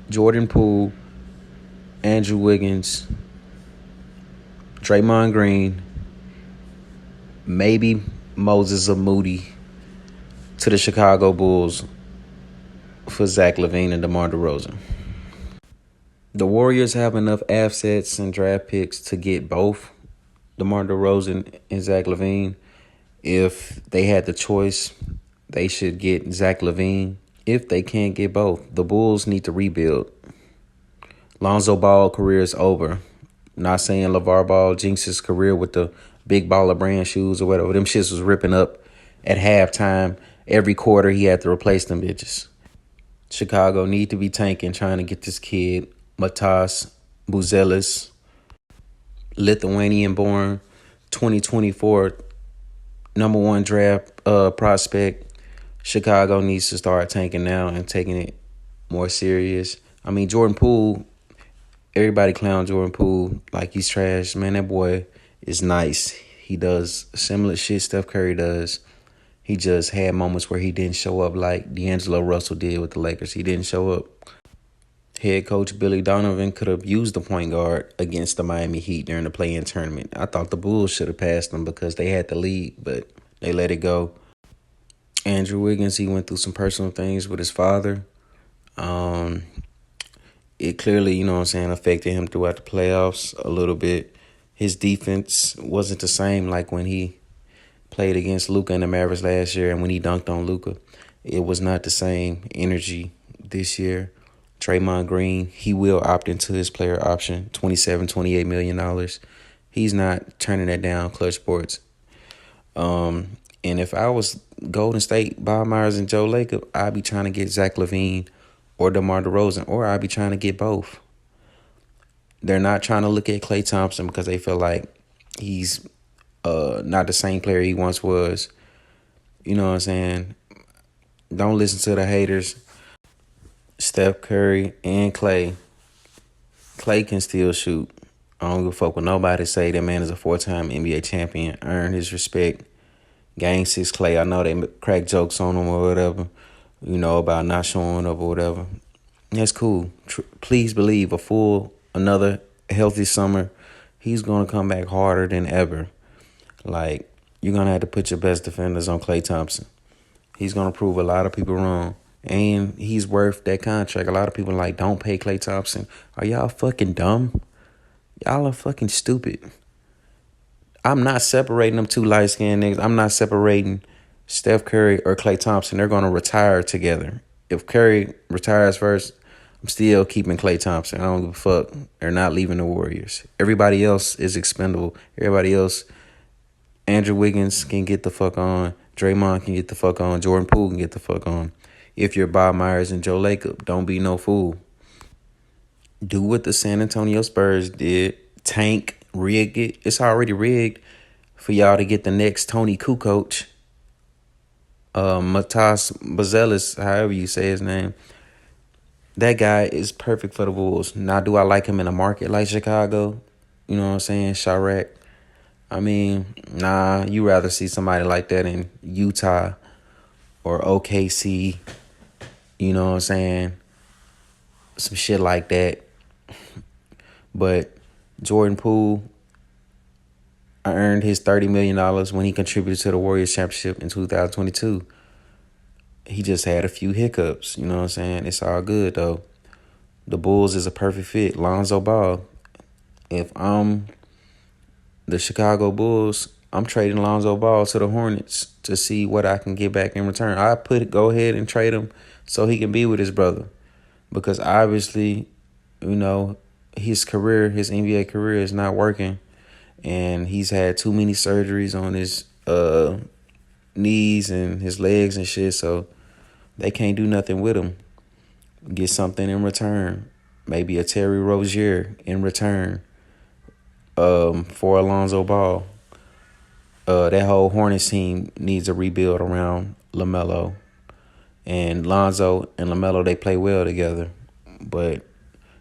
Jordan Poole, Andrew Wiggins, Draymond Green, maybe Moses or Moody to the Chicago Bulls for Zach Lavine and DeMar DeRozan. The Warriors have enough assets and draft picks to get both DeMar DeRozan and Zach Lavine. If they had the choice, they should get Zach Lavine. If they can't get both, the Bulls need to rebuild. Lonzo Ball career is over. Not saying LeVar Ball jinxed his career with the big baller brand shoes or whatever. Them shits was ripping up at halftime. Every quarter he had to replace them bitches. Chicago need to be tanking, trying to get this kid, Matas Buzelis, Lithuanian-born, 2024 number one draft prospect. Chicago needs to start tanking now and taking it more serious. I mean, Jordan Poole, everybody clown Jordan Poole like he's trash. Man, that boy is nice. He does similar shit Steph Curry does. He just had moments where he didn't show up like D'Angelo Russell did with the Lakers. He didn't show up. Head coach Billy Donovan could have used the point guard against the Miami Heat during the play-in tournament. I thought the Bulls should have passed them because they had the lead, but they let it go. Andrew Wiggins, he went through some personal things with his father. It clearly, affected him throughout the playoffs a little bit. His defense wasn't the same like when he played against Luka and the Mavericks last year and when he dunked on Luka. It was not the same energy this year. Draymond Green, he will opt into his player option, $28 million. He's not turning that down, Clutch Sports. And if I was Golden State, Bob Myers, and Joe Lacob, I'd be trying to get Zach Lavine or DeMar DeRozan, or I'd be trying to get both. They're not trying to look at Klay Thompson because they feel like he's not the same player he once was. You know what I'm saying? Don't listen to the haters. Steph Curry and Klay. Klay can still shoot. I don't give a fuck what nobody say. That man is a 4-time NBA champion. Earned his respect. Game 6 Klay. I know they crack jokes on him or whatever. About not showing up or whatever. That's cool. Please believe another healthy summer, he's going to come back harder than ever. Like, you're going to have to put your best defenders on Klay Thompson. He's going to prove a lot of people wrong. And he's worth that contract. A lot of people are like, don't pay Klay Thompson. Are y'all fucking dumb? Y'all are fucking stupid. I'm not separating them two light-skinned niggas. I'm not separating Steph Curry or Klay Thompson. They're going to retire together. If Curry retires first, I'm still keeping Klay Thompson. I don't give a fuck. They're not leaving the Warriors. Everybody else is expendable. Everybody else, Andrew Wiggins can get the fuck on. Draymond can get the fuck on. Jordan Poole can get the fuck on. If you're Bob Myers and Joe Lacob, don't be no fool. Do what the San Antonio Spurs did. Tank, rig it. It's already rigged for y'all to get the next Tony Kukoc. Matas Buzelis, however you say his name. That guy is perfect for the Bulls. Now, do I like him in a market like Chicago? You know what I'm saying? Chirac. I mean, nah, you rather see somebody like that in Utah or OKC. You know what I'm saying? Some shit like that. But Jordan Poole earned his $30 million when he contributed to the Warriors championship in 2022. He just had a few hiccups. You know what I'm saying? It's all good, though. The Bulls is a perfect fit. Lonzo Ball. If I'm the Chicago Bulls, I'm trading Lonzo Ball to the Hornets to see what I can get back in return. Go ahead and trade him so he can be with his brother. Because obviously, his NBA career is not working. And he's had too many surgeries on his knees and his legs and shit. So they can't do nothing with him. Get something in return. Maybe a Terry Rozier in return for Alonzo Ball. That whole Hornets team needs a rebuild around LaMelo. And Lonzo and LaMelo, they play well together. But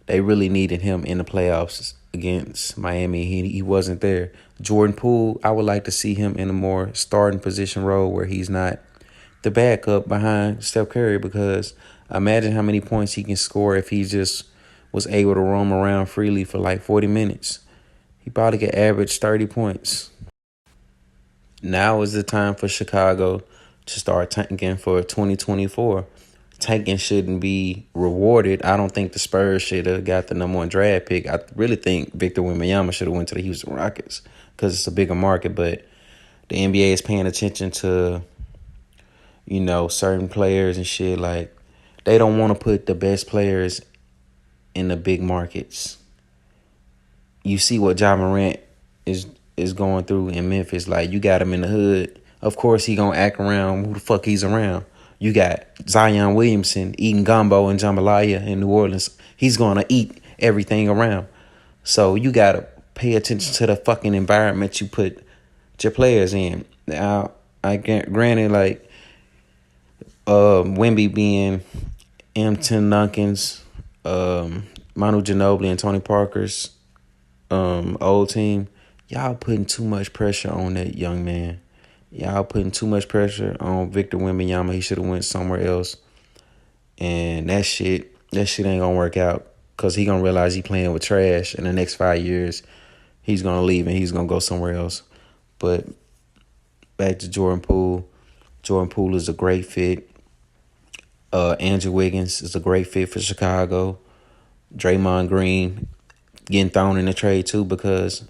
they really needed him in the playoffs against Miami. He wasn't there. Jordan Poole, I would like to see him in a more starting position role where he's not the backup behind Steph Curry, because Imagine how many points he can score if he just was able to roam around freely for like 40 minutes. He probably could average 30 points. Now is the time for Chicago to start tanking for 2024. Tanking shouldn't be rewarded. I don't think the Spurs should have got the number 1 draft pick. I really think Victor Wembanyama should have went to the Houston Rockets because it's a bigger market. But the NBA is paying attention to, certain players and shit. Like, they don't want to put the best players in the big markets. You see what Ja Morant is going through in Memphis. Like, you got him in the hood. Of course, he gonna act around who the fuck he's around. You got Zion Williamson eating gumbo and jambalaya in New Orleans. He's gonna eat everything around. So you gotta pay attention to the fucking environment you put your players in. Now, granted, like Wemby being Tim Duncan's, Manu Ginobili and Tony Parker's old team, y'all putting too much pressure on that young man. Y'all putting too much pressure on Victor Wembanyama. He should have went somewhere else. And that shit ain't gonna work out because he gonna realize he playing with trash in the next 5 years. He's gonna leave and he's gonna go somewhere else. But back to Jordan Poole. Jordan Poole is a great fit. Andrew Wiggins is a great fit for Chicago. Draymond Green getting thrown in the trade too because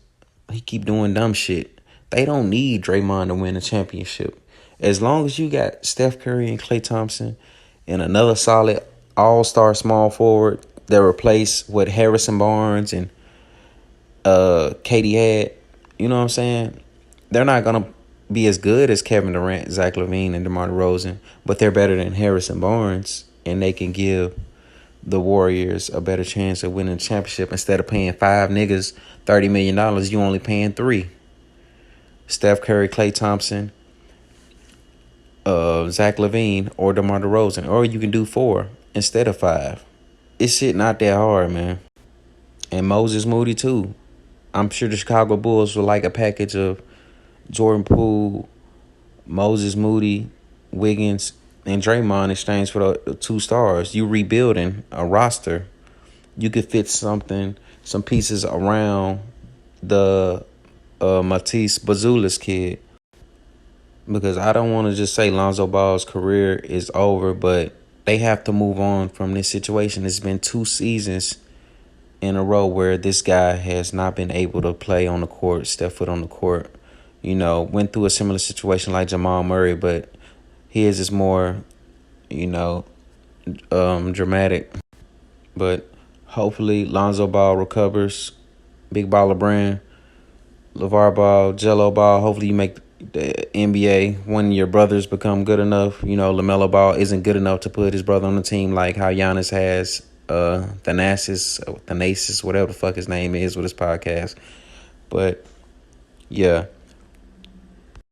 he keep doing dumb shit. They don't need Draymond to win a championship. As long as you got Steph Curry and Klay Thompson and another solid all-star small forward that replace what Harrison Barnes and Katie had, you know what I'm saying? They're not going to be as good as Kevin Durant, Zach Lavine, and DeMar DeRozan, but they're better than Harrison Barnes, and they can give the Warriors a better chance of winning the championship. Instead of paying 5 niggas $30 million, you only paying 3. Steph Curry, Klay Thompson, Zach Lavine, or DeMar DeRozan. Or you can do 4 instead of 5. It's shit not that hard, man. And Moses Moody, too. I'm sure the Chicago Bulls would like a package of Jordan Poole, Moses Moody, Wiggins, and Draymond in exchange for the 2 stars. You rebuilding a roster. You could fit some pieces around the Matisse Buzelis kid, because I don't want to just say Lonzo Ball's career is over, but they have to move on from this situation. It's been 2 seasons in a row where this guy has not been able to play on the court, step foot on the court. Went through a similar situation like Jamal Murray, but his is more, dramatic. But hopefully Lonzo Ball recovers. Big baller brand. LeVar Ball, Jello Ball. Hopefully you make the NBA. One of your brothers become good enough. LaMelo Ball isn't good enough to put his brother on the team like how Giannis has Thanasis, whatever the fuck his name is with his podcast. But, yeah.